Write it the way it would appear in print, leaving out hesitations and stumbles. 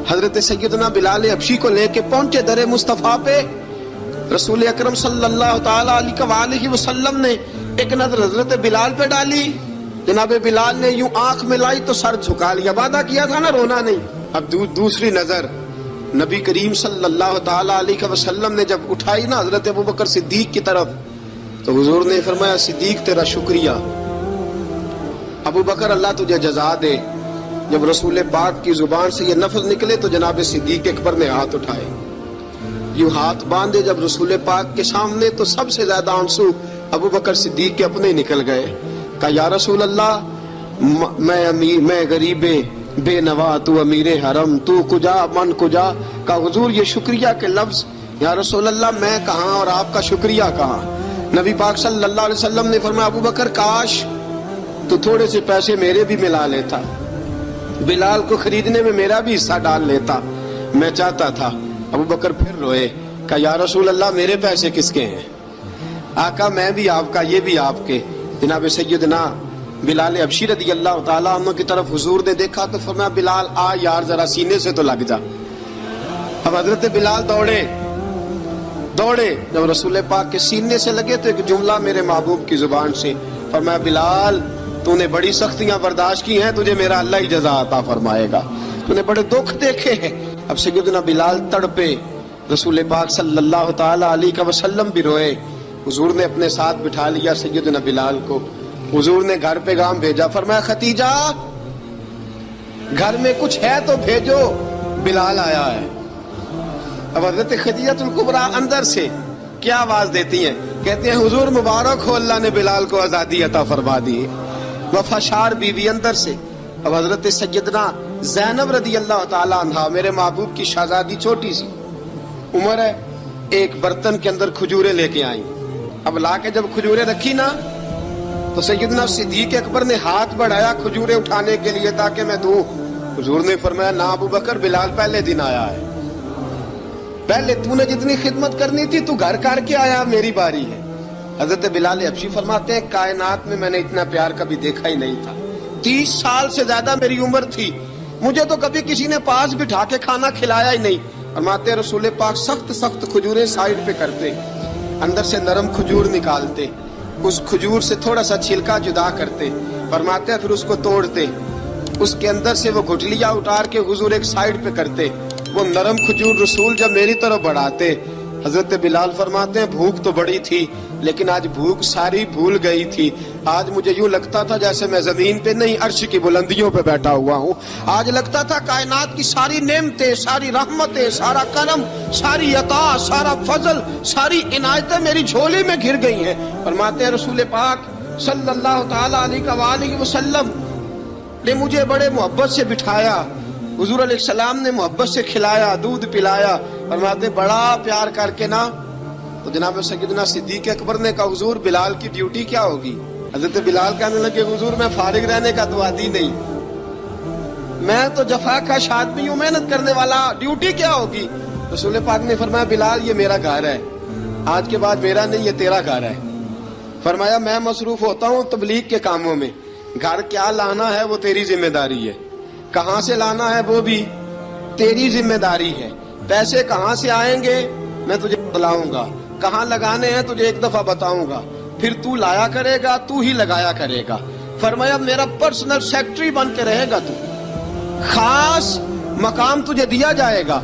حضرت سیدنا بلال حبشی کو لے کے پہنچے در مصطفیٰ پہ. رسول اکرم صلی اللہ تعالیٰ علیہ وسلم نے ایک نظر حضرت بلال پہ ڈالی. جناب بلال نے یوں آنکھ ملائی تو سر جھکا لیا. وعدہ کیا تھا نا رونا نہیں. اب دوسری نظر نبی کریم صلی اللہ تعالیٰ علیہ وسلم نے جب اٹھائی نا حضرت ابوبکر صدیق کی طرف, تو حضور نے فرمایا صدیق تیرا شکریہ. ابوبکر اللہ تجھے جزا دے. جب رسول پاک کی زبان سے یہ لفظ نکلے تو جناب صدیق اکبر نے ہاتھ اٹھائے, یوں ہاتھ باندھے جب رسول پاک کے سامنے, تو سب سے زیادہ آنسو ابوبکر صدیق کے اپنے نکل گئے. کہا یا رسول اللہ میں غریب بے نوا, تو امیر حرم, تو کجا من کجا. کہا حضور یہ شکریہ کے لفظ, یا رسول اللہ میں کہاں اور آپ کا شکریہ کہاں. نبی پاک صلی اللہ علیہ وسلم نے فرمایا ابوبکر کاش تو تھوڑے سے پیسے میرے بھی ملا لیتا, بلال کو خریدنے میں میرا بھی حصہ ڈال لیتا, میں چاہتا تھا. ابوبکر پھر روئے. کہا یا رسول اللہ میرے پیسے کس کے ہیں. آقا میں بھی آپ کا, یہ بھی آپ کے. جناب سیدنا بلال حبشی رضی اللہ تعالیٰ عنہ کی طرف حضور نے دیکھا تو فرمایا بلال آ یار ذرا سینے سے تو لگ جا. اب حضرت بلال دوڑے جب رسول پاک کے سینے سے لگے تو ایک جملہ میرے محبوب کی زبان سے فرمایا بلال تو نے بڑی سختیاں برداشت کی ہیں, تجھے میرا اللہ ہی جزا عطا فرمائے گا, تو نے بڑے دکھ دیکھے ہیں. اب سیدنا بلال تڑپے, رسول پاک صلی اللہ تعالیٰ علیہ وسلم بھی روئے. حضور نے اپنے ساتھ بٹھا لیا سیدنا بلال کو. حضور نے گھر پیغام بھیجا, فرمایا ختیجہ گھر میں کچھ ہے تو بھیجو, بلال آیا ہے. اب حضرت خدیجہ الکبریٰ اندر سے کیا آواز دیتی ہیں, کہتے ہیں حضور مبارک ہو, اللہ نے بلال کو آزادی عطا فرما دی. وفاشار بیوی اندر سے. اب حضرت سیدنا زینب رضی اللہ تعالیٰ عنہ میرے محبوب کی شہزادی, چھوٹی سی عمر ہے, ایک برتن کے اندر کھجورے لے کے آئیں. اب لا کے جب کھجورے رکھی نا تو سیدنا صدیق اکبر نے ہاتھ بڑھایا کھجورے اٹھانے کے لیے تاکہ میں دوں. حضور نے فرمایا نا ابوبکر, بلال پہلے دن آیا ہے, پہلے تو نے جتنی خدمت کرنی تھی تو گھر کر کے آیا, میری باری ہے. حضرت بلال حبشی فرماتے ہیں کائنات میں نے اتنا پیار کبھی دیکھا ہی نہیں تھا. 30 سال سے زیادہ میری عمر تھی, مجھے تو کبھی کسی نے پاس بٹھا کے کھانا کھلایا ہی نہیں. فرماتے ہیں رسول پاک سخت کھجوریں سائیڈ پہ کرتے, اندر سے نرم کھجور نکالتے, اس کھجور سے تھوڑا سا چھلکا جدا کرتے. فرماتے ہیں پھر اس کو توڑتے, اس کے اندر سے وہ گھٹلیاں اتار کے حضور ایک سائیڈ پہ کرتے. وہ نرم کھجور رسول جب میری طرف بڑھاتے, حضرت بلال فرماتے ہیں بھوک تو بڑی تھی لیکن آج بھوک ساری بھول گئی تھی. آج مجھے یوں لگتا تھا جیسے میں زمین پہ نہیں عرش کی بلندیوں پہ بیٹھا ہوا ہوں. آج لگتا تھا کائنات کی ساری نعمتیں, ساری رحمتیں, سارا کرم, ساری عطا, سارا فضل, ساری عنایتیں میری جھولی میں گر گئی ہیں. فرماتے ہیں رسول پاک صلی اللہ تعالیٰ علیہ وسلم نے مجھے بڑے محبت سے بٹھایا, حضور علیہ السلام نے محبت سے کھلایا, دودھ پلایا. فرماتے بڑا پیار کر کے نا, تو جناب سیدنا صدیق اکبر نے کہا حضور بلال کی ڈیوٹی کیا ہوگی. حضرت بلال کہنے لگے حضور میں فارغ رہنے کا تو عادی نہیں, میں تو جفا کش آدمی ہوں, محنت کرنے والا, ڈیوٹی کیا ہوگی. رسول پاک نے فرمایا بلال یہ میرا گھر ہے, آج کے بعد میرا نہیں, یہ تیرا گھر ہے. فرمایا میں مصروف ہوتا ہوں تبلیغ کے کاموں میں, گھر کیا لانا ہے وہ تیری ذمہ داری ہے, کہاں سے لانا ہے وہ بھی تیری ذمہ داری ہے, پیسے کہاں سے آئیں گے میں تجھے بتلاؤں گا, کہاں لگانے ہیں تجھے ایک دفعہ بتاؤں گا, پھر تو لایا کرے گا, تو ہی لگایا کرے گا. فرمایا میرا پرسنل سیکٹری بن کے رہے گا, تو خاص مقام تجھے دیا جائے گا.